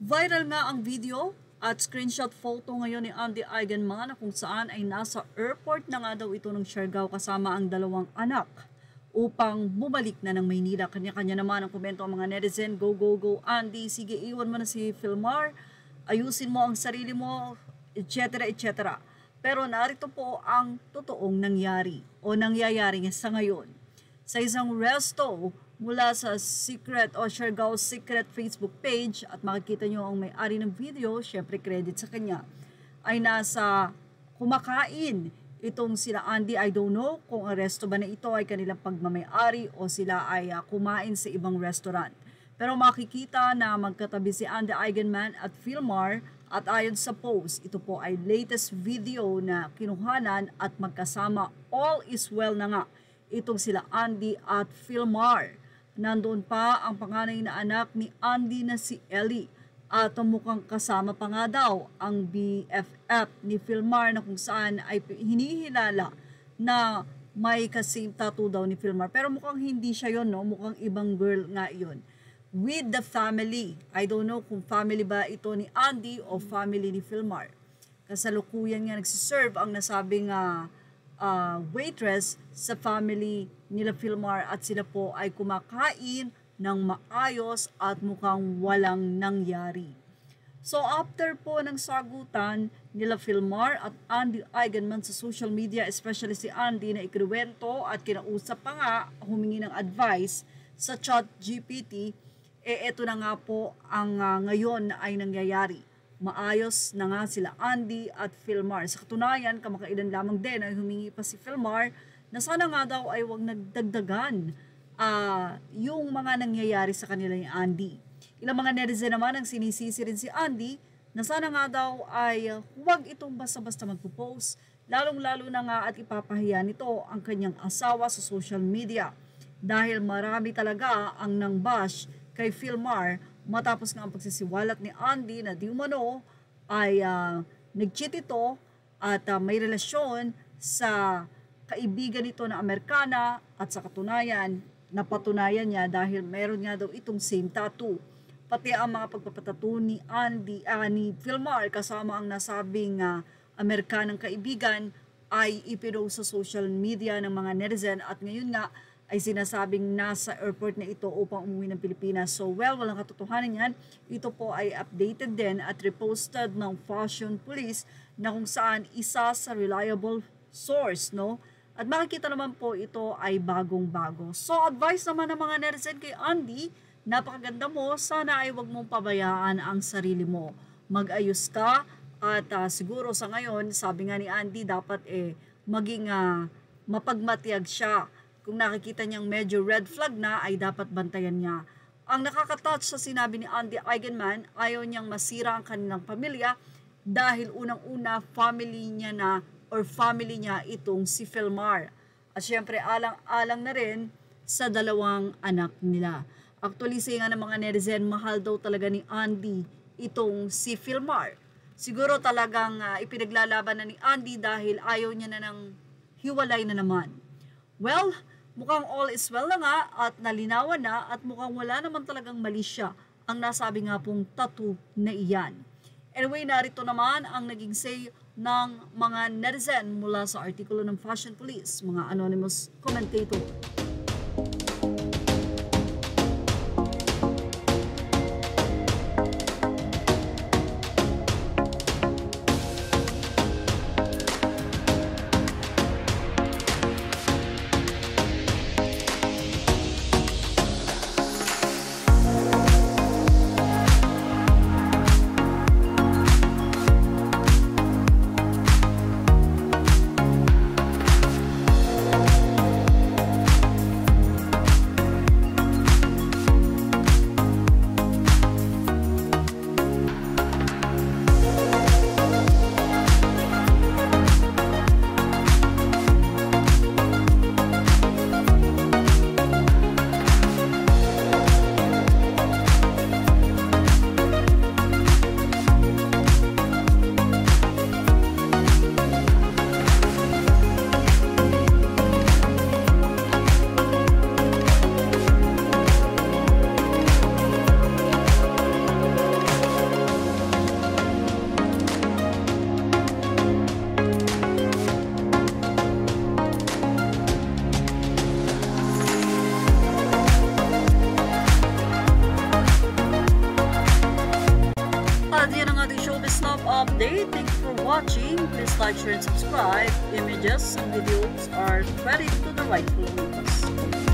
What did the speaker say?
Viral nga ang video at screenshot photo ngayon ni Andy Eigenman na kung saan ay nasa airport na nga daw ito ng Siargao kasama ang dalawang anak upang bumalik na ng Maynila. Kanya-kanya naman ang komento ang mga netizen, go, go, go, Andy, sige iwan mo na si Philmar, ayusin mo ang sarili mo, etc. etc. Pero narito po ang totoong nangyari o nangyayari sa ngayon. Sa isang resto mula sa Secret o Siargao Secret Facebook page at makikita nyo ang may-ari ng video, syempre credit sa kanya, ay nasa kumakain itong sila Andy. I don't know kung ang resto ba na ito ay kanilang pagmamay-ari o sila ay kumain sa ibang restaurant. Pero makikita na magkatabi si Andy Eigenman at Philmar at ayon sa post, ito po ay latest video na kinuhanan at magkasama. All is well na nga itong sila Andy at Philmar. Nandoon pa ang panganay na anak ni Andy na si Ellie at mukhang kasama pa nga daw ang BFF ni Philmar na kung saan ay hinihilala na may kasing tattoo daw ni Philmar. Pero mukhang hindi siya yon, no? Mukhang ibang girl nga yon. With the family. I don't know kung family ba ito ni Andy o family ni Philmar. Kasalukuyan nga nagsiserve ang nasabing waitress sa family nila Philmar at sila po ay kumakain ng maayos at mukhang walang nangyari. So after po ng sagutan nila Philmar at Andy Eigenman sa social media, especially si Andy na ikriwento at kinausap pa nga humingi ng advice sa ChatGPT, eto na nga po ang ngayon ay nangyayari. Maayos na nga sila Andy at Philmar. Sa katunayan, kamakailan lamang din ay humingi pa si Philmar na sana nga daw ay huwag nagdagdagan yung mga nangyayari sa kanila ni Andy. Ilang mga netizen naman ang sinisisi rin si Andy na sana nga daw ay huwag itong basta-basta magpo-post, lalong-lalo na nga at ipapahiya nito ang kanyang asawa sa social media dahil marami talaga ang nang-bash kay Philmar matapos nga ang pagsisiwalat ni Andy na di umano ay nag-cheat ito at may relasyon sa kaibigan nito na Amerikana at sa katunayan, napatunayan niya dahil meron nga daw itong same tattoo. Pati ang mga pagpapatattoo ni Andy, ni Philmar kasama ang nasabing Amerikanang kaibigan ay ipinost sa social media ng mga netizen at ngayon nga ay sinasabing nasa airport na ito upang umuwi ng Pilipinas. So walang katotohanan yan. Ito po ay updated din at reposted ng Fashion Police na kung saan isa sa reliable source, no? At makikita naman po ito ay bagong-bago. So advice naman ng mga netizen kay Andy, napakaganda mo, sana ay wag mong pabayaan ang sarili mo. Mag-ayos ka at siguro sa ngayon, sabi nga ni Andy, dapat maging mapagmatiyag siya. Kung nakikita niyang medyo red flag na, ay dapat bantayan niya. Ang nakaka-touch sa sinabi ni Andy Eigenman, ayaw niyang masira ang kanilang pamilya dahil unang-una family niya itong si Philmar. At syempre alang-alang na rin sa dalawang anak nila. Actually, nga ng mga netizen, mahal daw talaga ni Andy itong si Philmar. Siguro talagang ipinaglalaban na ni Andy dahil ayaw niya na ng hiwalay na naman. Well, mukhang all is well na nga at nalinawan na at mukhang wala naman talagang mali siya ang nasabi nga pong tattoo na iyan. Anyway, narito naman ang naging say ng mga netizen mula sa artikulo ng Fashion Police, mga anonymous commentator. thank you for watching. Please like, share, and subscribe. Images and videos are credited to the rightful owners.